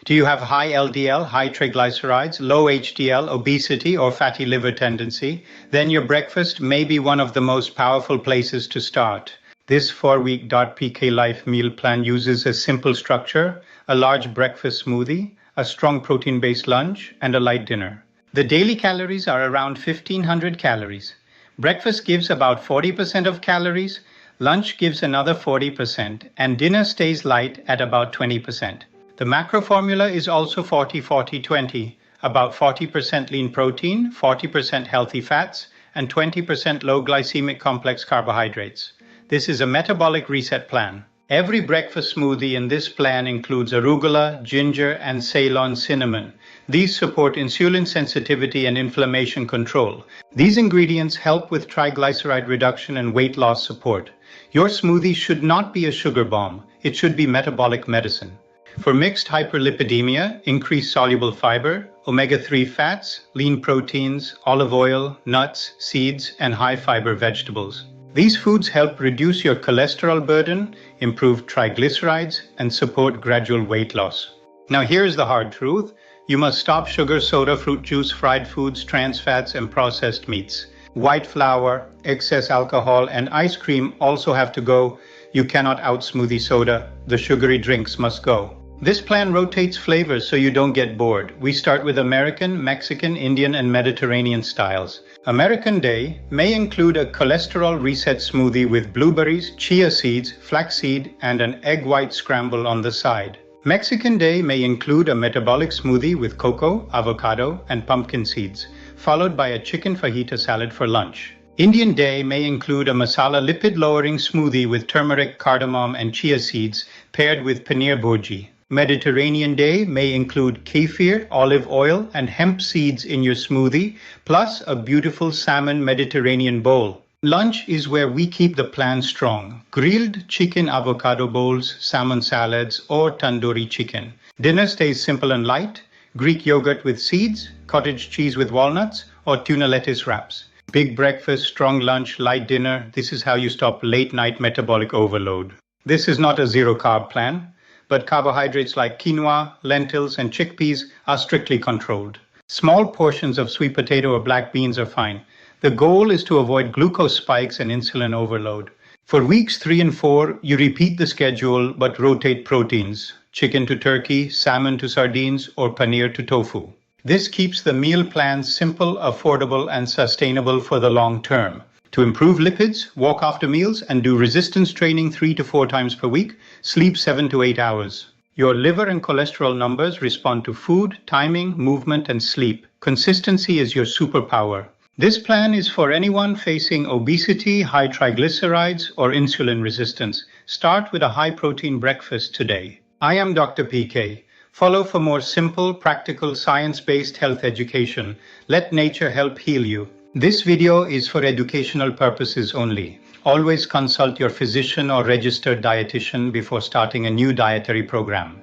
Do you have high LDL, high triglycerides, low HDL, obesity, or fatty liver tendency? Then your breakfast may be one of the most powerful places to start. This 4-week DrPKLyfe meal plan uses a simple structure: a large breakfast smoothie, a strong protein-based lunch, and a light dinner. The daily calories are around 1,500 calories. Breakfast gives about 40% of calories, lunch gives another 40%, and dinner stays light at about 20%. The macro formula is also 40-40-20, about 40% lean protein, 40% healthy fats, and 20% low glycemic complex carbohydrates. This is a metabolic reset plan. Every breakfast smoothie in this plan includes arugula, ginger, and Ceylon cinnamon. These support insulin sensitivity and inflammation control. These ingredients help with triglyceride reduction and weight loss support. Your smoothie should not be a sugar bomb. It should be metabolic medicine. For mixed hyperlipidemia, increased soluble fiber, omega-3 fats, lean proteins, olive oil, nuts, seeds, and high-fiber vegetables. These foods help reduce your cholesterol burden, improve triglycerides, and support gradual weight loss. Now here's the hard truth. You must stop sugar, soda, fruit juice, fried foods, trans fats, and processed meats. White flour, excess alcohol, and ice cream also have to go. You cannot out-smoothie soda. The sugary drinks must go. This plan rotates flavors so you don't get bored. We start with American, Mexican, Indian, and Mediterranean styles. American Day may include a cholesterol reset smoothie with blueberries, chia seeds, flaxseed, and an egg white scramble on the side. Mexican Day may include a metabolic smoothie with cocoa, avocado, and pumpkin seeds, followed by a chicken fajita salad for lunch. Indian Day may include a masala lipid-lowering smoothie with turmeric, cardamom, and chia seeds paired with paneer bhurji. Mediterranean Day may include kefir, olive oil, and hemp seeds in your smoothie, plus a beautiful salmon Mediterranean bowl. Lunch is where we keep the plan strong: grilled chicken avocado bowls, salmon salads, or tandoori chicken. Dinner stays simple and light: Greek yogurt with seeds, cottage cheese with walnuts, or tuna lettuce wraps. Big breakfast, strong lunch, light dinner. This is how you stop late-night metabolic overload. This is not a zero-carb plan, but carbohydrates like quinoa, lentils, and chickpeas are strictly controlled. Small portions of sweet potato or black beans are fine. The goal is to avoid glucose spikes and insulin overload. For weeks 3 and 4, you repeat the schedule but rotate proteins: chicken to turkey, salmon to sardines, or paneer to tofu. This keeps the meal plan simple, affordable, and sustainable for the long term. To improve lipids, walk after meals, and do resistance training 3 to 4 times per week. Sleep 7 to 8 hours. Your liver and cholesterol numbers respond to food, timing, movement, and sleep. Consistency is your superpower. This plan is for anyone facing obesity, high triglycerides, or insulin resistance. Start with a high-protein breakfast today. I am Dr. PK. Follow for more simple, practical, science-based health education. Let nature help heal you. This video is for educational purposes only. Always consult your physician or registered dietitian before starting a new dietary program.